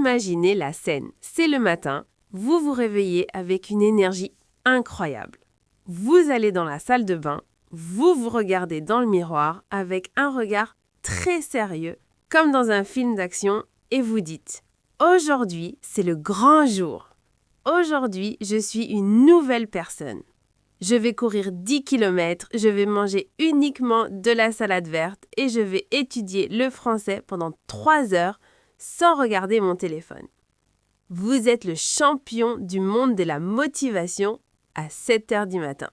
Imaginez la scène. C'est le matin, vous vous réveillez avec une énergie incroyable. Vous allez dans la salle de bain, vous vous regardez dans le miroir avec un regard très sérieux, comme dans un film d'action, et vous dites « Aujourd'hui, c'est le grand jour. Aujourd'hui, je suis une nouvelle personne. Je vais courir 10 km, je vais manger uniquement de la salade verte et je vais étudier le français pendant 3 heures sans regarder mon téléphone. » Vous êtes le champion du monde de la motivation à 7 heures du matin.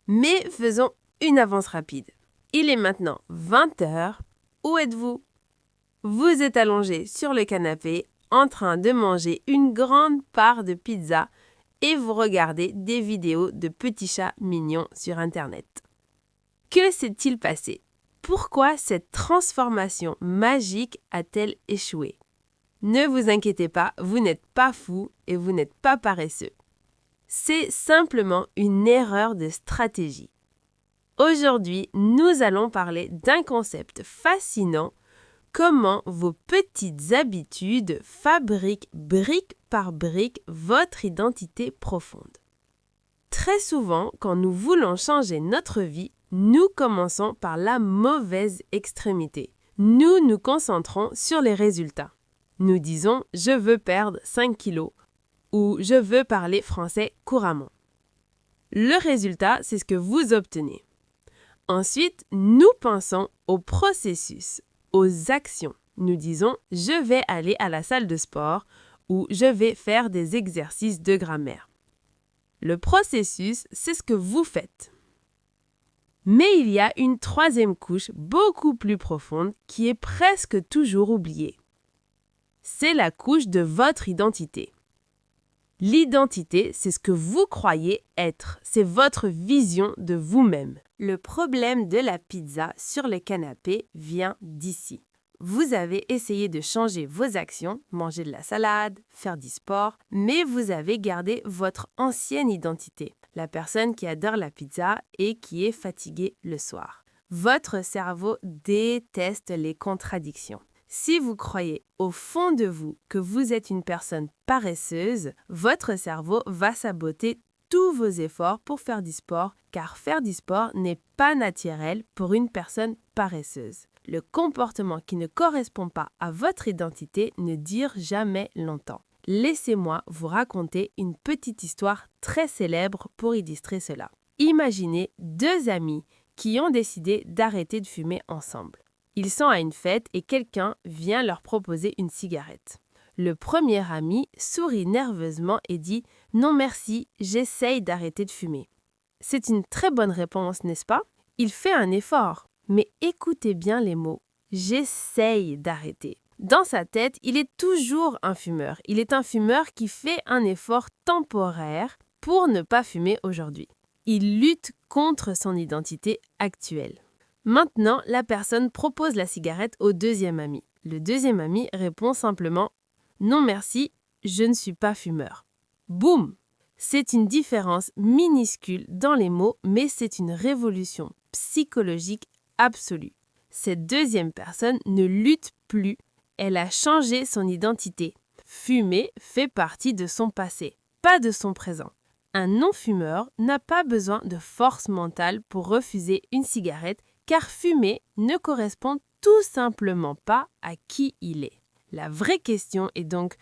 Mais faisons une avance rapide. Il est maintenant 20 heures. Où êtes-vous? Vous êtes allongé sur le canapé en train de manger une grande part de pizza et vous regardez des vidéos de petits chats mignons sur Internet. Que s'est-il passé? Pourquoi cette transformation magique a-t-elle échoué? Ne vous inquiétez pas, vous n'êtes pas fou et vous n'êtes pas paresseux. C'est simplement une erreur de stratégie. Aujourd'hui, nous allons parler d'un concept fascinant, comment vos petites habitudes fabriquent brique par brique votre identité profonde. Très souvent, quand nous voulons changer notre vie, nous commençons par la mauvaise extrémité. Nous nous concentrons sur les résultats. Nous disons « je veux perdre 5 kilos » ou « je veux parler français couramment ». Le résultat, c'est ce que vous obtenez. Ensuite, nous pensons au processus, aux actions. Nous disons « je vais aller à la salle de sport » ou « je vais faire des exercices de grammaire ». Le processus, c'est ce que vous faites. Mais il y a une troisième couche beaucoup plus profonde qui est presque toujours oubliée. C'est la couche de votre identité. L'identité, c'est ce que vous croyez être, c'est votre vision de vous-même. Le problème de la pizza sur le canapé vient d'ici. Vous avez essayé de changer vos actions, manger de la salade, faire du sport, mais vous avez gardé votre ancienne identité, la personne qui adore la pizza et qui est fatiguée le soir. Votre cerveau déteste les contradictions. Si vous croyez au fond de vous que vous êtes une personne paresseuse, votre cerveau va saboter tous vos efforts pour faire du sport, car faire du sport n'est pas naturel pour une personne paresseuse. Le comportement qui ne correspond pas à votre identité ne dure jamais longtemps. Laissez-moi vous raconter une petite histoire très célèbre pour illustrer cela. Imaginez deux amis qui ont décidé d'arrêter de fumer ensemble. Ils sont à une fête et quelqu'un vient leur proposer une cigarette. Le premier ami sourit nerveusement et dit « Non merci, j'essaye d'arrêter de fumer ». C'est une très bonne réponse, n'est-ce pas? Il fait un effort, mais écoutez bien les mots « j'essaye d'arrêter ». Dans sa tête, il est toujours un fumeur. Il est un fumeur qui fait un effort temporaire pour ne pas fumer aujourd'hui. Il lutte contre son identité actuelle. Maintenant, la personne propose la cigarette au deuxième ami. Le deuxième ami répond simplement « Non merci, je ne suis pas fumeur ». Boum! C'est une différence minuscule dans les mots, mais c'est une révolution psychologique absolue. Cette deuxième personne ne lutte plus, elle a changé son identité. Fumer fait partie de son passé, pas de son présent. Un non-fumeur n'a pas besoin de force mentale pour refuser une cigarette car fumer ne correspond tout simplement pas à qui il est. La vraie question est donc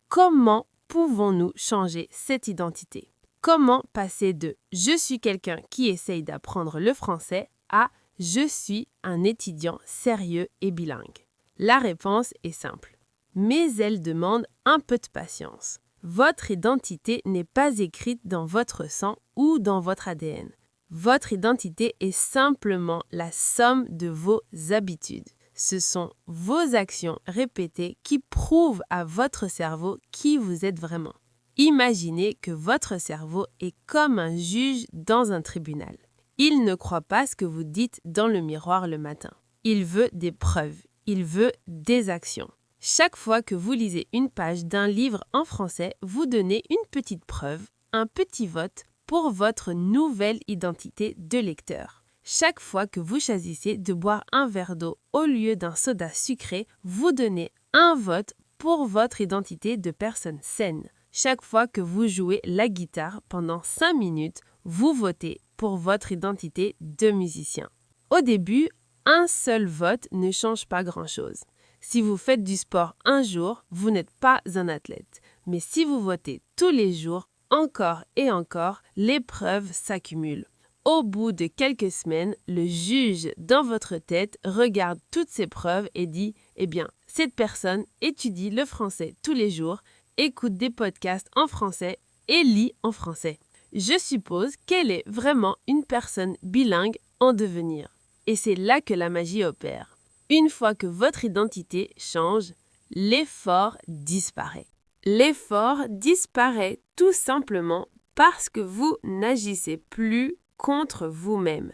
comment pouvons-nous changer cette identité? Comment passer de « je suis quelqu'un qui essaye d'apprendre le français » à « je suis un étudiant sérieux et bilingue ». La réponse est simple, mais elle demande un peu de patience. Votre identité n'est pas écrite dans votre sang ou dans votre ADN. Votre identité est simplement la somme de vos habitudes. Ce sont vos actions répétées qui prouvent à votre cerveau qui vous êtes vraiment. Imaginez que votre cerveau est comme un juge dans un tribunal. Il ne croit pas ce que vous dites dans le miroir le matin. Il veut des preuves. Il veut des actions. Chaque fois que vous lisez une page d'un livre en français, vous donnez une petite preuve, un petit vote pour votre nouvelle identité de lecteur. Chaque fois que vous choisissez de boire un verre d'eau au lieu d'un soda sucré, vous donnez un vote pour votre identité de personne saine. Chaque fois que vous jouez la guitare pendant 5 minutes, vous votez pour votre identité de musicien. Au début, un seul vote ne change pas grand-chose. Si vous faites du sport un jour, vous n'êtes pas un athlète. Mais si vous votez tous les jours, encore et encore, les preuves s'accumulent. Au bout de quelques semaines, le juge dans votre tête regarde toutes ces preuves et dit « Eh bien, cette personne étudie le français tous les jours, écoute des podcasts en français et lit en français. Je suppose qu'elle est vraiment une personne bilingue en devenir. » Et c'est là que la magie opère. Une fois que votre identité change, l'effort disparaît. L'effort disparaît tout simplement parce que vous n'agissez plus contre vous-même.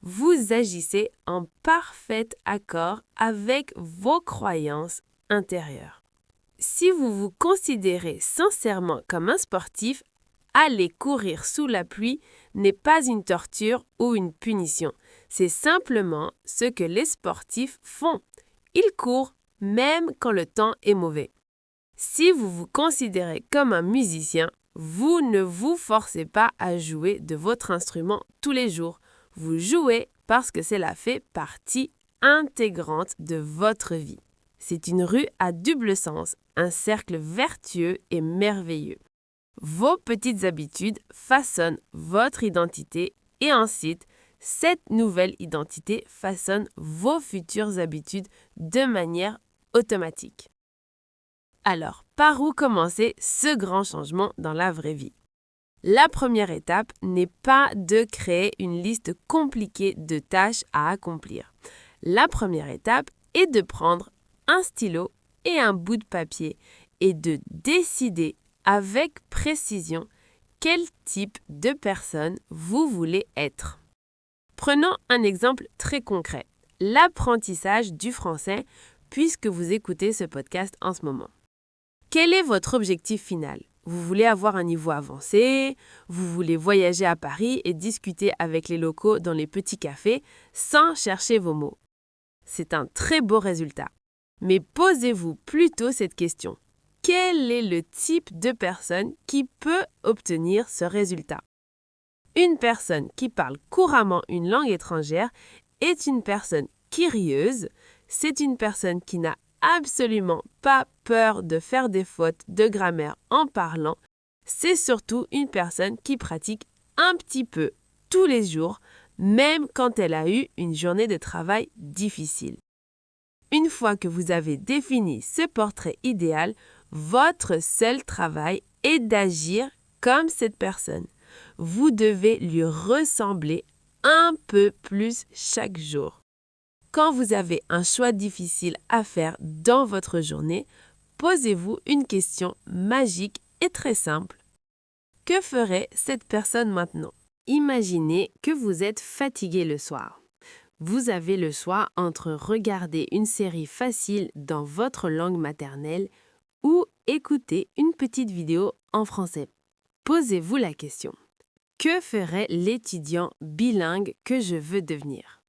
Vous agissez en parfait accord avec vos croyances intérieures. Si vous vous considérez sincèrement comme un sportif, aller courir sous la pluie n'est pas une torture ou une punition. C'est simplement ce que les sportifs font. Ils courent même quand le temps est mauvais. Si vous vous considérez comme un musicien, vous ne vous forcez pas à jouer de votre instrument tous les jours. Vous jouez parce que cela fait partie intégrante de votre vie. C'est une rue à double sens, un cercle vertueux et merveilleux. Vos petites habitudes façonnent votre identité et ensuite, cette nouvelle identité façonne vos futures habitudes de manière automatique. Alors, par où commencer ce grand changement dans la vraie vie? La première étape n'est pas de créer une liste compliquée de tâches à accomplir. La première étape est de prendre un stylo et un bout de papier et de décider avec précision quel type de personne vous voulez être. Prenons un exemple très concret, l'apprentissage du français puisque vous écoutez ce podcast en ce moment. Quel est votre objectif final? Vous voulez avoir un niveau avancé, vous voulez voyager à Paris et discuter avec les locaux dans les petits cafés sans chercher vos mots. C'est un très beau résultat. Mais posez-vous plutôt cette question. Quel est le type de personne qui peut obtenir ce résultat? Une personne qui parle couramment une langue étrangère est une personne curieuse, c'est une personne qui n'a absolument pas peur de faire des fautes de grammaire en parlant, c'est surtout une personne qui pratique un petit peu tous les jours, même quand elle a eu une journée de travail difficile. Une fois que vous avez défini ce portrait idéal, votre seul travail est d'agir comme cette personne. Vous devez lui ressembler un peu plus chaque jour. Quand vous avez un choix difficile à faire dans votre journée, posez-vous une question magique et très simple. Que ferait cette personne maintenant? Imaginez que vous êtes fatigué le soir. Vous avez le choix entre regarder une série facile dans votre langue maternelle ou écouter une petite vidéo en français. Posez-vous la question. Que ferait l'étudiant bilingue que je veux devenir?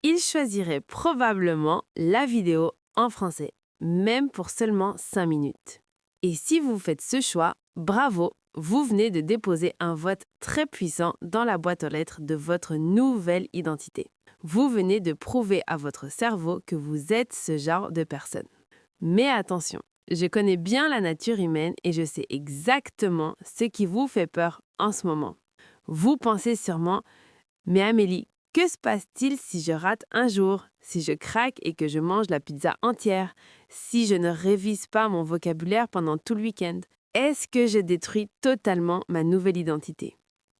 Il choisirait probablement la vidéo en français, même pour seulement 5 minutes. Et si vous faites ce choix, bravo, vous venez de déposer un vote très puissant dans la boîte aux lettres de votre nouvelle identité. Vous venez de prouver à votre cerveau que vous êtes ce genre de personne. Mais attention, je connais bien la nature humaine et je sais exactement ce qui vous fait peur en ce moment. Vous pensez sûrement, mais Amélie, que se passe-t-il si je rate un jour, si je craque et que je mange la pizza entière, si je ne révise pas mon vocabulaire pendant tout le week-end? Est-ce que je détruis totalement ma nouvelle identité?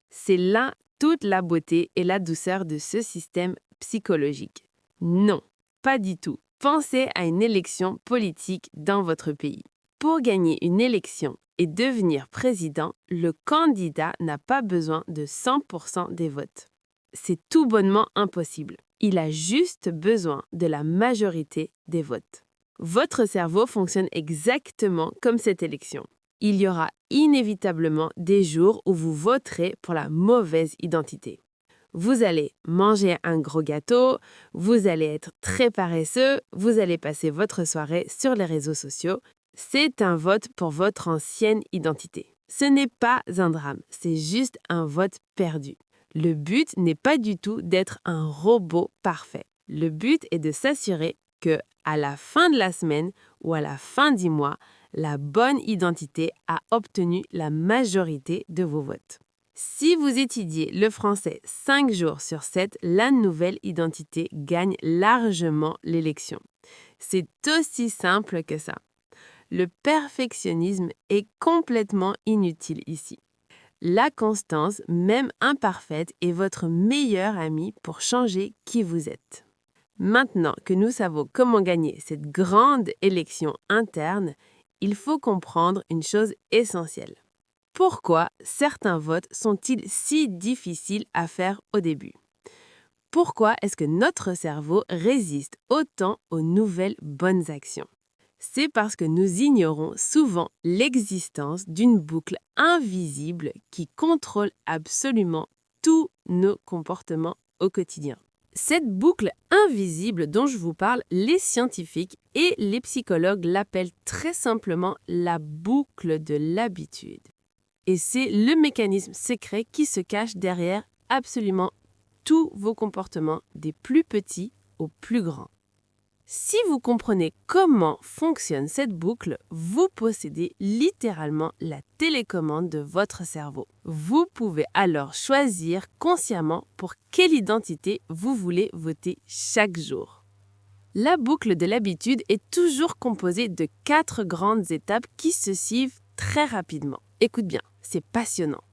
C'est là toute la beauté et la douceur de ce système psychologique. Non, pas du tout. Pensez à une élection politique dans votre pays. Pour gagner une élection et devenir président, le candidat n'a pas besoin de 100% des votes. C'est tout bonnement impossible. Il a juste besoin de la majorité des votes. Votre cerveau fonctionne exactement comme cette élection. Il y aura inévitablement des jours où vous voterez pour la mauvaise identité. Vous allez manger un gros gâteau, vous allez être très paresseux, vous allez passer votre soirée sur les réseaux sociaux. C'est un vote pour votre ancienne identité. Ce n'est pas un drame, c'est juste un vote perdu. Le but n'est pas du tout d'être un robot parfait. Le but est de s'assurer que, à la fin de la semaine ou à la fin du mois, la bonne identité a obtenu la majorité de vos votes. Si vous étudiez le français 5 jours sur 7, la nouvelle identité gagne largement l'élection. C'est aussi simple que ça. Le perfectionnisme est complètement inutile ici. La constance, même imparfaite, est votre meilleur ami pour changer qui vous êtes. Maintenant que nous savons comment gagner cette grande élection interne, il faut comprendre une chose essentielle. Pourquoi certains votes sont-ils si difficiles à faire au début? Pourquoi est-ce que notre cerveau résiste autant aux nouvelles bonnes actions? C'est parce que nous ignorons souvent l'existence d'une boucle invisible qui contrôle absolument tous nos comportements au quotidien. Cette boucle invisible dont je vous parle, les scientifiques et les psychologues l'appellent très simplement la boucle de l'habitude. Et c'est le mécanisme secret qui se cache derrière absolument tous vos comportements, des plus petits aux plus grands. Si vous comprenez comment fonctionne cette boucle, vous possédez littéralement la télécommande de votre cerveau. Vous pouvez alors choisir consciemment pour quelle identité vous voulez voter chaque jour. La boucle de l'habitude est toujours composée de 4 grandes étapes qui se suivent très rapidement. Écoute bien, c'est passionnant.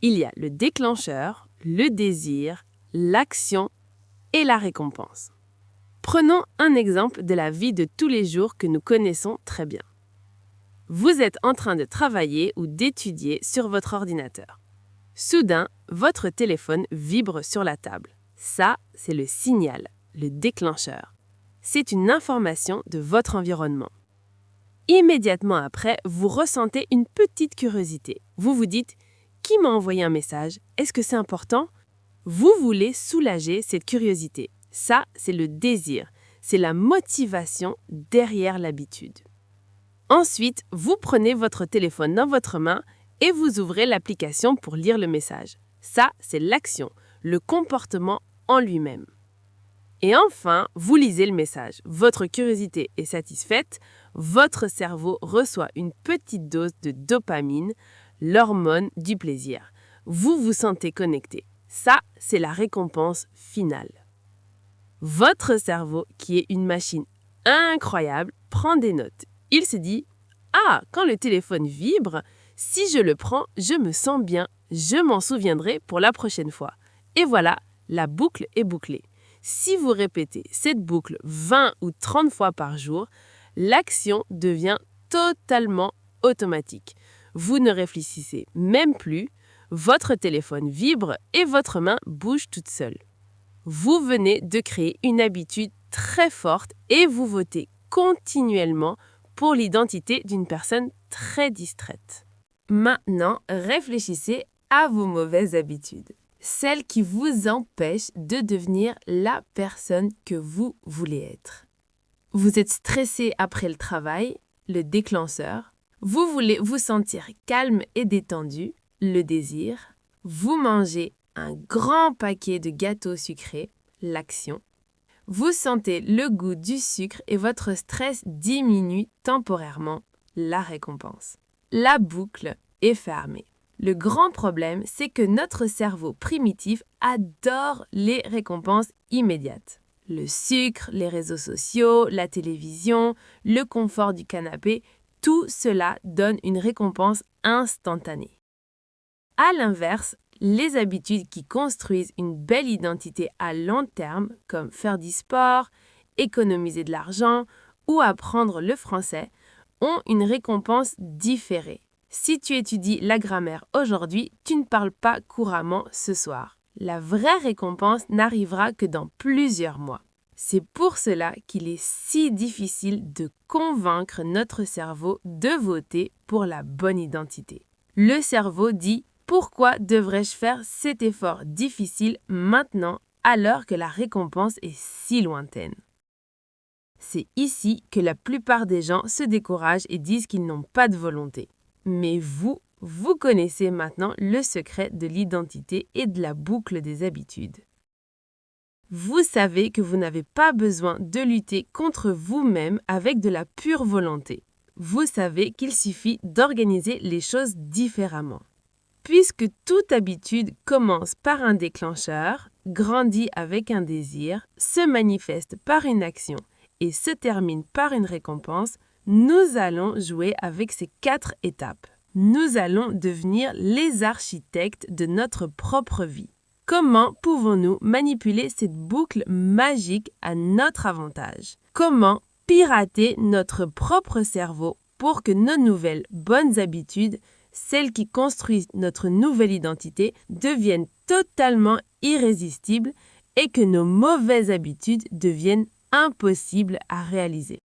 Il y a le déclencheur, le désir, l'action et la récompense. Prenons un exemple de la vie de tous les jours que nous connaissons très bien. Vous êtes en train de travailler ou d'étudier sur votre ordinateur. Soudain, votre téléphone vibre sur la table. Ça, c'est le signal, le déclencheur. C'est une information de votre environnement. Immédiatement après, vous ressentez une petite curiosité. Vous vous dites « Qui m'a envoyé un message? Est-ce que c'est important ?» Vous voulez soulager cette curiosité. Ça, c'est le désir. C'est la motivation derrière l'habitude. Ensuite, vous prenez votre téléphone dans votre main et vous ouvrez l'application pour lire le message. Ça, c'est l'action, le comportement en lui-même. Et enfin, vous lisez le message. Votre curiosité est satisfaite. Votre cerveau reçoit une petite dose de dopamine, l'hormone du plaisir. Vous vous sentez connecté. Ça, c'est la récompense finale. Votre cerveau, qui est une machine incroyable, prend des notes. Il se dit « Ah, quand le téléphone vibre, si je le prends, je me sens bien. Je m'en souviendrai pour la prochaine fois. » Et voilà, la boucle est bouclée. Si vous répétez cette boucle 20 ou 30 fois par jour, l'action devient totalement automatique. Vous ne réfléchissez même plus, votre téléphone vibre et votre main bouge toute seule. Vous venez de créer une habitude très forte et vous votez continuellement pour l'identité d'une personne très distraite. Maintenant, réfléchissez à vos mauvaises habitudes, celles qui vous empêchent de devenir la personne que vous voulez être. Vous êtes stressé après le travail, le déclencheur. Vous voulez vous sentir calme et détendu, le désir. Vous mangez un grand paquet de gâteaux sucrés, l'action. Vous sentez le goût du sucre et votre stress diminue temporairement, la récompense. La boucle est fermée. Le grand problème, c'est que notre cerveau primitif adore les récompenses immédiates. Le sucre, les réseaux sociaux, la télévision, le confort du canapé, tout cela donne une récompense instantanée. À l'inverse, les habitudes qui construisent une belle identité à long terme, comme faire du sport, économiser de l'argent ou apprendre le français, ont une récompense différée. Si tu étudies la grammaire aujourd'hui, tu ne parles pas couramment ce soir. La vraie récompense n'arrivera que dans plusieurs mois. C'est pour cela qu'il est si difficile de convaincre notre cerveau de voter pour la bonne identité. Le cerveau dit « Pourquoi devrais-je faire cet effort difficile maintenant alors que la récompense est si lointaine ?» C'est ici que la plupart des gens se découragent et disent qu'ils n'ont pas de volonté. Mais vous connaissez maintenant le secret de l'identité et de la boucle des habitudes. Vous savez que vous n'avez pas besoin de lutter contre vous-même avec de la pure volonté. Vous savez qu'il suffit d'organiser les choses différemment. Puisque toute habitude commence par un déclencheur, grandit avec un désir, se manifeste par une action et se termine par une récompense, nous allons jouer avec ces 4 étapes. Nous allons devenir les architectes de notre propre vie. Comment pouvons-nous manipuler cette boucle magique à notre avantage? Comment pirater notre propre cerveau pour que nos nouvelles bonnes habitudes, celles qui construisent notre nouvelle identité, deviennent totalement irrésistibles et que nos mauvaises habitudes deviennent impossibles à réaliser?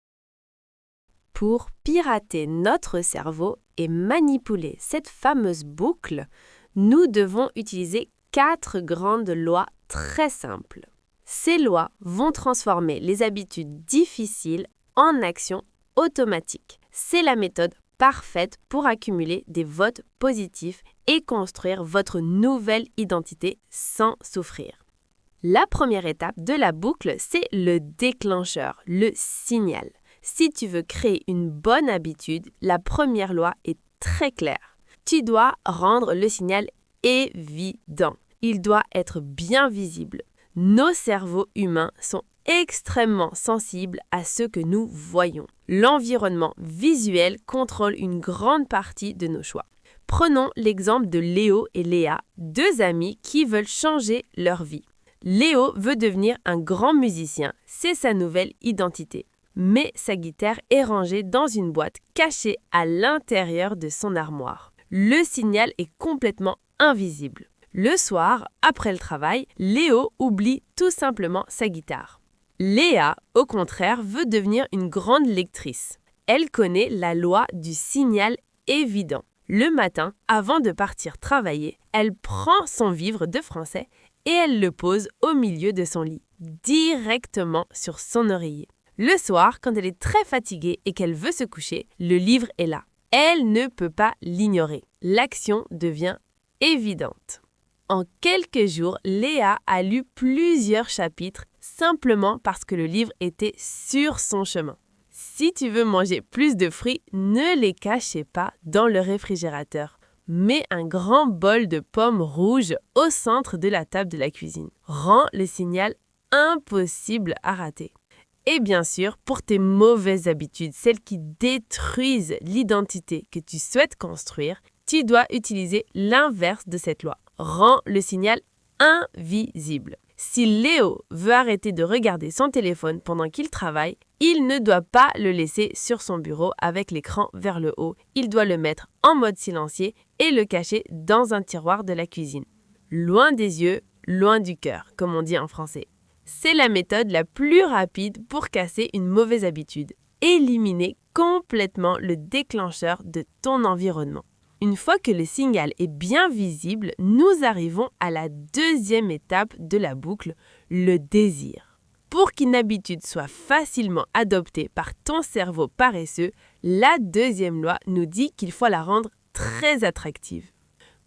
Pour pirater notre cerveau et manipuler cette fameuse boucle, nous devons utiliser 4 grandes lois très simples. Ces lois vont transformer les habitudes difficiles en actions automatiques. C'est la méthode parfaite pour accumuler des votes positifs et construire votre nouvelle identité sans souffrir. La première étape de la boucle, c'est le déclencheur, le signal. Si tu veux créer une bonne habitude, la première loi est très claire. Tu dois rendre le signal évident. Il doit être bien visible. Nos cerveaux humains sont extrêmement sensibles à ce que nous voyons. L'environnement visuel contrôle une grande partie de nos choix. Prenons l'exemple de Léo et Léa, 2 amis qui veulent changer leur vie. Léo veut devenir un grand musicien, c'est sa nouvelle identité. Mais sa guitare est rangée dans une boîte cachée à l'intérieur de son armoire. Le signal est complètement invisible. Le soir, après le travail, Léo oublie tout simplement sa guitare. Léa, au contraire, veut devenir une grande lectrice. Elle connaît la loi du signal évident. Le matin, avant de partir travailler, elle prend son livre de français et elle le pose au milieu de son lit, directement sur son oreiller. Le soir, quand elle est très fatiguée et qu'elle veut se coucher, le livre est là. Elle ne peut pas l'ignorer. L'action devient évidente. En quelques jours, Léa a lu plusieurs chapitres simplement parce que le livre était sur son chemin. Si tu veux manger plus de fruits, ne les cachez pas dans le réfrigérateur. Mets un grand bol de pommes rouges au centre de la table de la cuisine. Rends le signal impossible à rater. Et bien sûr, pour tes mauvaises habitudes, celles qui détruisent l'identité que tu souhaites construire, tu dois utiliser l'inverse de cette loi. Rends le signal invisible. Si Léo veut arrêter de regarder son téléphone pendant qu'il travaille, il ne doit pas le laisser sur son bureau avec l'écran vers le haut. Il doit le mettre en mode silencieux et le cacher dans un tiroir de la cuisine. Loin des yeux, loin du cœur, comme on dit en français. C'est la méthode la plus rapide pour casser une mauvaise habitude. Éliminer complètement le déclencheur de ton environnement. Une fois que le signal est bien visible, nous arrivons à la deuxième étape de la boucle, le désir. Pour qu'une habitude soit facilement adoptée par ton cerveau paresseux, la deuxième loi nous dit qu'il faut la rendre très attractive.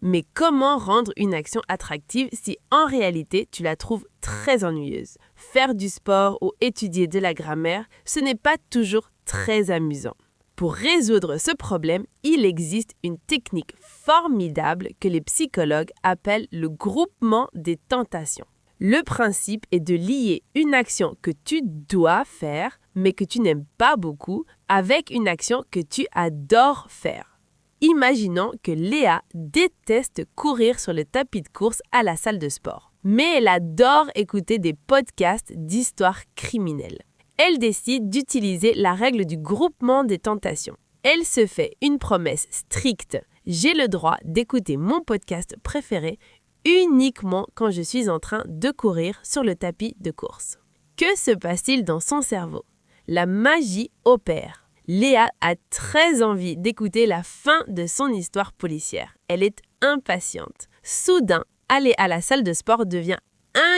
Mais comment rendre une action attractive si en réalité tu la trouves très ennuyeuse? Faire du sport ou étudier de la grammaire, ce n'est pas toujours très amusant. Pour résoudre ce problème, il existe une technique formidable que les psychologues appellent le groupement des tentations. Le principe est de lier une action que tu dois faire, mais que tu n'aimes pas beaucoup, avec une action que tu adores faire. Imaginons que Léa déteste courir sur le tapis de course à la salle de sport, mais elle adore écouter des podcasts d'histoires criminelles. Elle décide d'utiliser la règle du groupement des tentations. Elle se fait une promesse stricte. J'ai le droit d'écouter mon podcast préféré uniquement quand je suis en train de courir sur le tapis de course. Que se passe-t-il dans son cerveau? La magie opère. Léa a très envie d'écouter la fin de son histoire policière. Elle est impatiente. Soudain, aller à la salle de sport devient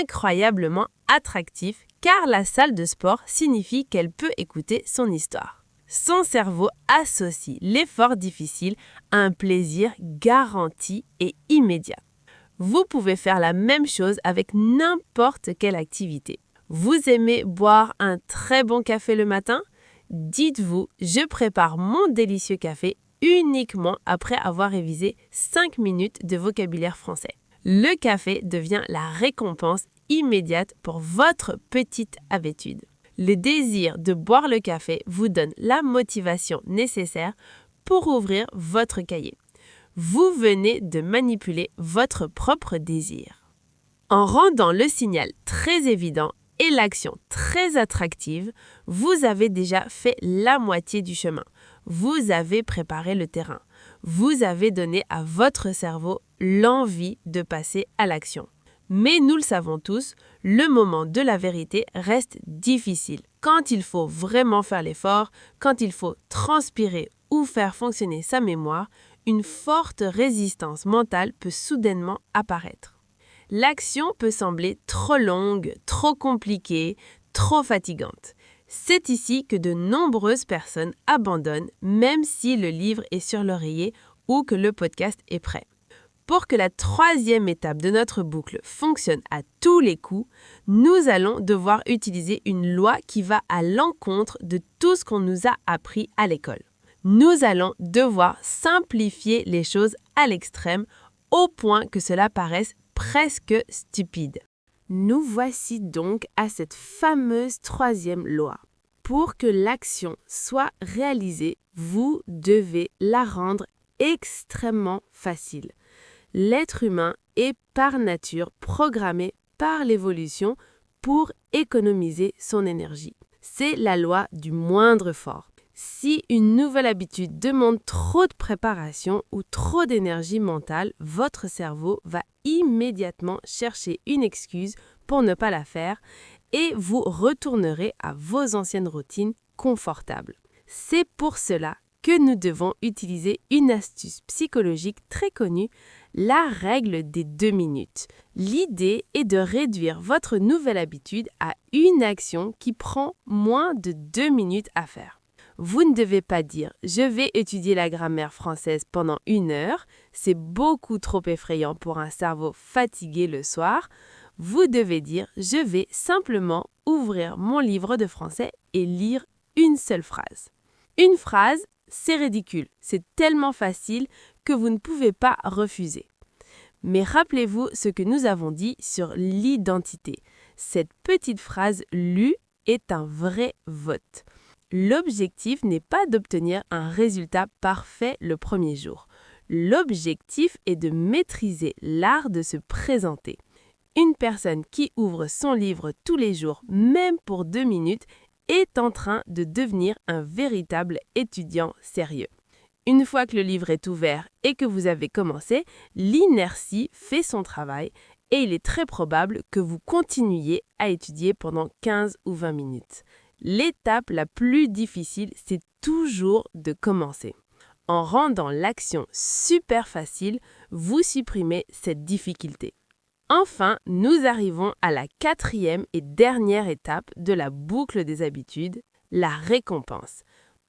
incroyablement attractif car la salle de sport signifie qu'elle peut écouter son histoire. Son cerveau associe l'effort difficile à un plaisir garanti et immédiat. Vous pouvez faire la même chose avec n'importe quelle activité. Vous aimez boire un très bon café le matin? Dites-vous, je prépare mon délicieux café uniquement après avoir révisé 5 minutes de vocabulaire français. Le café devient la récompense immédiate pour votre petite habitude. Le désir de boire le café vous donne la motivation nécessaire pour ouvrir votre cahier. Vous venez de manipuler votre propre désir. En rendant le signal très évident et l'action très attractive, vous avez déjà fait la moitié du chemin. Vous avez préparé le terrain. Vous avez donné à votre cerveau l'envie de passer à l'action. Mais nous le savons tous, le moment de la vérité reste difficile. Quand il faut vraiment faire l'effort, quand il faut transpirer ou faire fonctionner sa mémoire, une forte résistance mentale peut soudainement apparaître. L'action peut sembler trop longue, trop compliquée, trop fatigante. C'est ici que de nombreuses personnes abandonnent, même si le livre est sur l'oreiller ou que le podcast est prêt. Pour que la troisième étape de notre boucle fonctionne à tous les coups, nous allons devoir utiliser une loi qui va à l'encontre de tout ce qu'on nous a appris à l'école. Nous allons devoir simplifier les choses à l'extrême au point que cela paraisse presque stupide. Nous voici donc à cette fameuse troisième loi. Pour que l'action soit réalisée, vous devez la rendre extrêmement facile. L'être humain est par nature programmé par l'évolution pour économiser son énergie. C'est la loi du moindre effort. Si une nouvelle habitude demande trop de préparation ou trop d'énergie mentale, votre cerveau va immédiatement chercher une excuse pour ne pas la faire et vous retournerez à vos anciennes routines confortables. C'est pour cela que nous devons utiliser une astuce psychologique très connue, la règle des 2 minutes. L'idée est de réduire votre nouvelle habitude à une action qui prend moins de 2 minutes à faire. Vous ne devez pas dire « je vais étudier la grammaire française pendant 1 heure », c'est beaucoup trop effrayant pour un cerveau fatigué le soir. Vous devez dire « je vais simplement ouvrir mon livre de français et lire une seule phrase ». Une phrase, c'est ridicule, c'est tellement facile que vous ne pouvez pas refuser. Mais rappelez-vous ce que nous avons dit sur l'identité. Cette petite phrase lue est un vrai vote. L'objectif n'est pas d'obtenir un résultat parfait le premier jour. L'objectif est de maîtriser l'art de se présenter. Une personne qui ouvre son livre tous les jours, même pour 2 minutes, est en train de devenir un véritable étudiant sérieux. Une fois que le livre est ouvert et que vous avez commencé, l'inertie fait son travail et il est très probable que vous continuiez à étudier pendant 15 ou 20 minutes. L'étape la plus difficile, c'est toujours de commencer. En rendant l'action super facile, vous supprimez cette difficulté. Enfin, nous arrivons à la 4e et dernière étape de la boucle des habitudes, la récompense.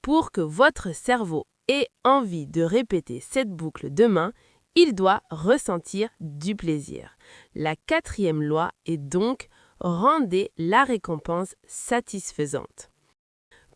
Pour que votre cerveau ait envie de répéter cette boucle demain, il doit ressentir du plaisir. La 4e loi est donc rendez la récompense satisfaisante.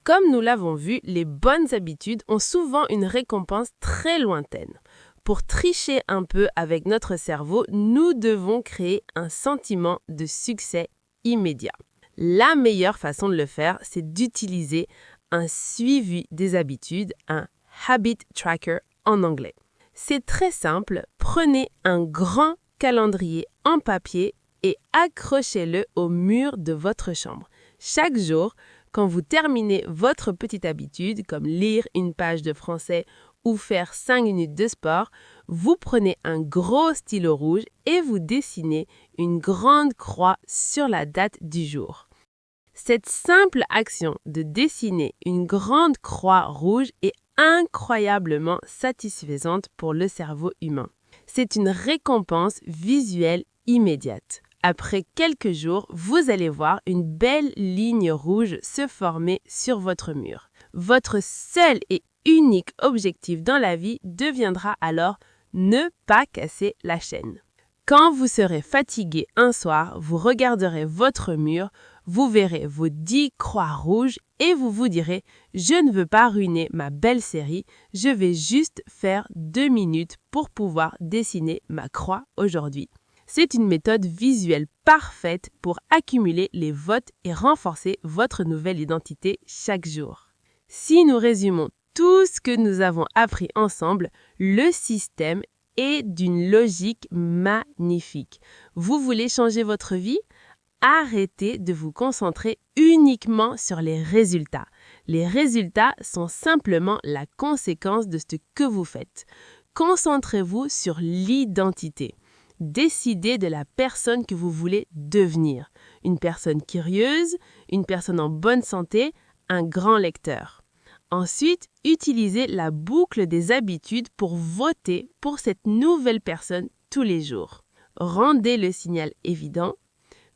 Comme nous l'avons vu, les bonnes habitudes ont souvent une récompense très lointaine. Pour tricher un peu avec notre cerveau, nous devons créer un sentiment de succès immédiat. La meilleure façon de le faire, c'est d'utiliser un suivi des habitudes, un habit tracker en anglais. C'est très simple, prenez un grand calendrier en papier et accrochez-le au mur de votre chambre. Chaque jour, quand vous terminez votre petite habitude, comme lire une page de français ou faire 5 minutes de sport, vous prenez un gros stylo rouge et vous dessinez une grande croix sur la date du jour. Cette simple action de dessiner une grande croix rouge est incroyablement satisfaisante pour le cerveau humain. C'est une récompense visuelle immédiate. Après quelques jours, vous allez voir une belle ligne rouge se former sur votre mur. Votre seul et unique objectif dans la vie deviendra alors ne pas casser la chaîne. Quand vous serez fatigué un soir, vous regarderez votre mur, vous verrez vos 10 croix rouges et vous vous direz « Je ne veux pas ruiner ma belle série, je vais juste faire 2 minutes pour pouvoir dessiner ma croix aujourd'hui ». C'est une méthode visuelle parfaite pour accumuler les votes et renforcer votre nouvelle identité chaque jour. Si nous résumons tout ce que nous avons appris ensemble, le système est d'une logique magnifique. Vous voulez changer votre vie? Arrêtez de vous concentrer uniquement sur les résultats. Les résultats sont simplement la conséquence de ce que vous faites. Concentrez-vous sur l'identité. Décidez de la personne que vous voulez devenir. Une personne curieuse, une personne en bonne santé, un grand lecteur. Ensuite, utilisez la boucle des habitudes pour voter pour cette nouvelle personne tous les jours. Rendez le signal évident.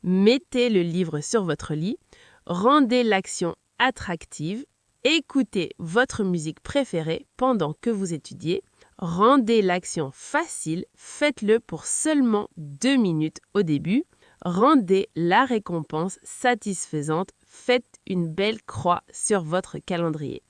Mettez le livre sur votre lit. Rendez l'action attractive. Écoutez votre musique préférée pendant que vous étudiez. Rendez l'action facile. Faites-le pour seulement 2 minutes au début. Rendez la récompense satisfaisante. Faites une belle croix sur votre calendrier.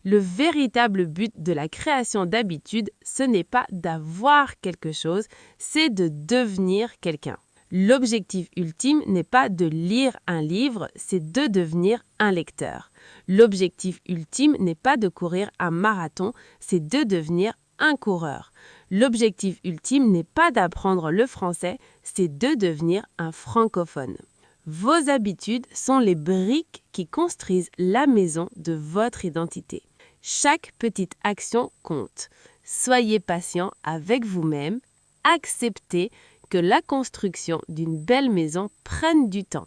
Le véritable but de la création d'habitudes, ce n'est pas d'avoir quelque chose, c'est de devenir quelqu'un. L'objectif ultime n'est pas de lire un livre, c'est de devenir un lecteur. L'objectif ultime n'est pas de courir un marathon, c'est de devenir un coureur. L'objectif ultime n'est pas d'apprendre le français, c'est de devenir un francophone. Vos habitudes sont les briques qui construisent la maison de votre identité. Chaque petite action compte. Soyez patient avec vous-même. Acceptez que la construction d'une belle maison prenne du temps.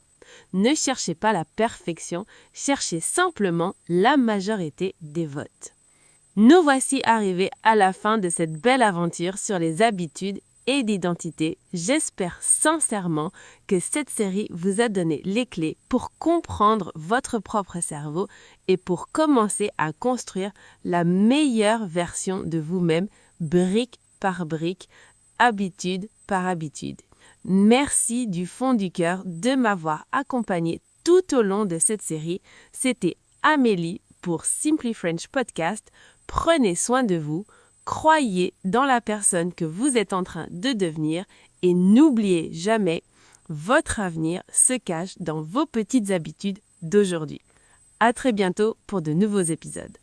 Ne cherchez pas la perfection, cherchez simplement la majorité des votes. Nous voici arrivés à la fin de cette belle aventure sur les habitudes et l'identité. J'espère sincèrement que cette série vous a donné les clés pour comprendre votre propre cerveau et pour commencer à construire la meilleure version de vous-même, brique par brique, habitude par habitude. Merci du fond du cœur de m'avoir accompagné tout au long de cette série. C'était Amélie pour Simply French Podcast. Prenez soin de vous. Croyez dans la personne que vous êtes en train de devenir et n'oubliez jamais, votre avenir se cache dans vos petites habitudes d'aujourd'hui. À très bientôt pour de nouveaux épisodes.